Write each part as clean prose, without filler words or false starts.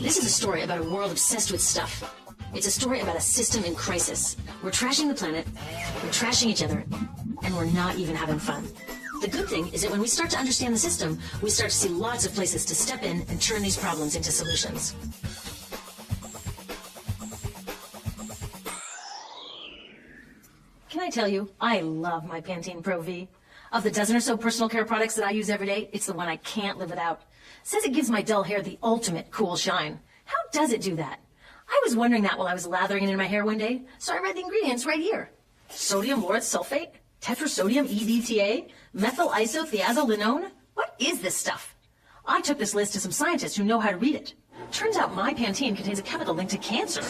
This is a story about a world obsessed with stuff. It's a story about a system in crisis. We're trashing the planet, we're trashing each other, and we're not even having fun. The good thing is that when we start to understand the system, we start to see lots of places to step in and turn these problems into solutions. Can I tell you, I love my Pantene Pro V. Of the dozen or so personal care products that I use every day, it's the one I can't live without. It says it gives my dull hair the ultimate cool shine. How does it do that? I was wondering that while I was lathering it in my hair one day, so I read the ingredients right here. Sodium lauryl sulfate, tetrasodium EDTA, methyl isothiazolinone. What is this stuff? I took this list to some scientists who know how to read it. Turns out my Pantene contains a chemical linked to cancer.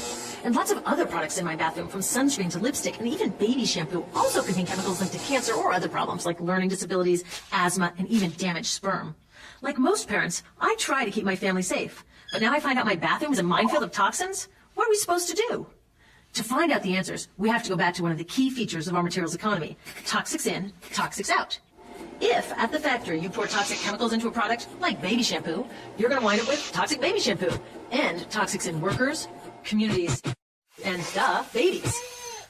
And lots of other products in my bathroom, from sunscreen to lipstick and even baby shampoo, also contain chemicals linked to cancer or other problems like learning disabilities, asthma, and even damaged sperm. Like most parents, I try to keep my family safe. But now I find out my bathroom is a minefield of toxins? What are we supposed to do? To find out the answers, we have to go back to one of the key features of our materials economy: toxics in, toxics out. If, at the factory, you pour toxic chemicals into a product, like baby shampoo, you're going to wind up with toxic baby shampoo, and toxics in workers, communities, and, babies.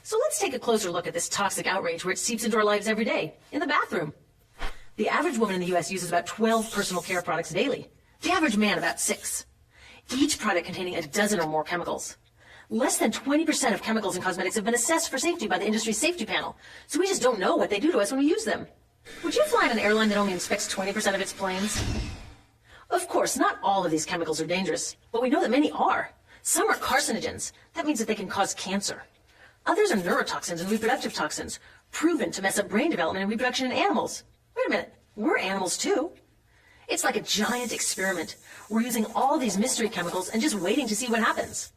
So let's take a closer look at this toxic outrage where it seeps into our lives every day, in the bathroom. The average woman in the U.S. uses about 12 personal care products daily. The average man about 6. Each product containing a dozen or more chemicals. Less than 20% of chemicals in cosmetics have been assessed for safety by the industry's safety panel, so we just don't know what they do to us when we use them. Would you fly on an airline that only inspects 20% of its planes? Of course, not all of these chemicals are dangerous, but we know that many are. Some are carcinogens. That means that they can cause cancer. Others are neurotoxins and reproductive toxins, proven to mess up brain development and reproduction in animals. Wait a minute, we're animals too. It's like a giant experiment. We're using all these mystery chemicals and just waiting to see what happens.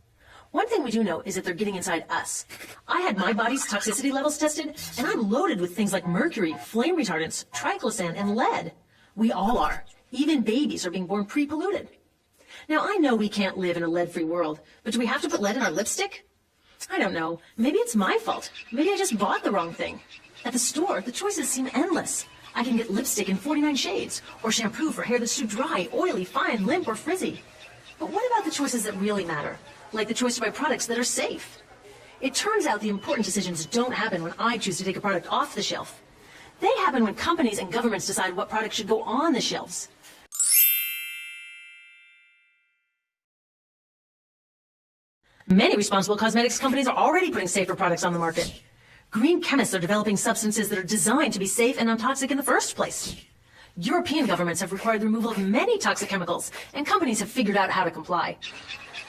One thing we do know is that they're getting inside us. I had my body's toxicity levels tested, and I'm loaded with things like mercury, flame retardants, triclosan, and lead. We all are. Even babies are being born pre-polluted. Now, I know we can't live in a lead-free world, but do we have to put lead in our lipstick? I don't know. Maybe it's my fault. Maybe I just bought the wrong thing. At the store, the choices seem endless. I can get lipstick in 49 shades, or shampoo for hair that's too dry, oily, fine, limp, or frizzy. But what about the choices that really matter? Like the choice to buy products that are safe. It turns out the important decisions don't happen when I choose to take a product off the shelf. They happen when companies and governments decide what products should go on the shelves. Many responsible cosmetics companies are already putting safer products on the market. Green chemists are developing substances that are designed to be safe and non-toxic in the first place. European governments have required the removal of many toxic chemicals, and companies have figured out how to comply.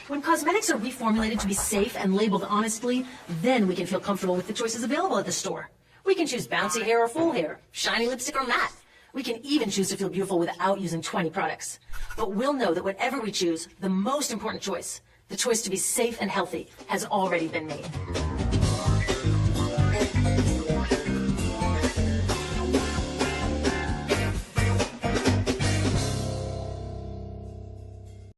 When cosmetics are reformulated to be safe and labeled honestly, then we can feel comfortable with the choices available at the store. We can choose bouncy hair or full hair, shiny lipstick or matte. We can even choose to feel beautiful without using 20 products. But we'll know that whatever we choose, the most important choice, the choice to be safe and healthy, has already been made.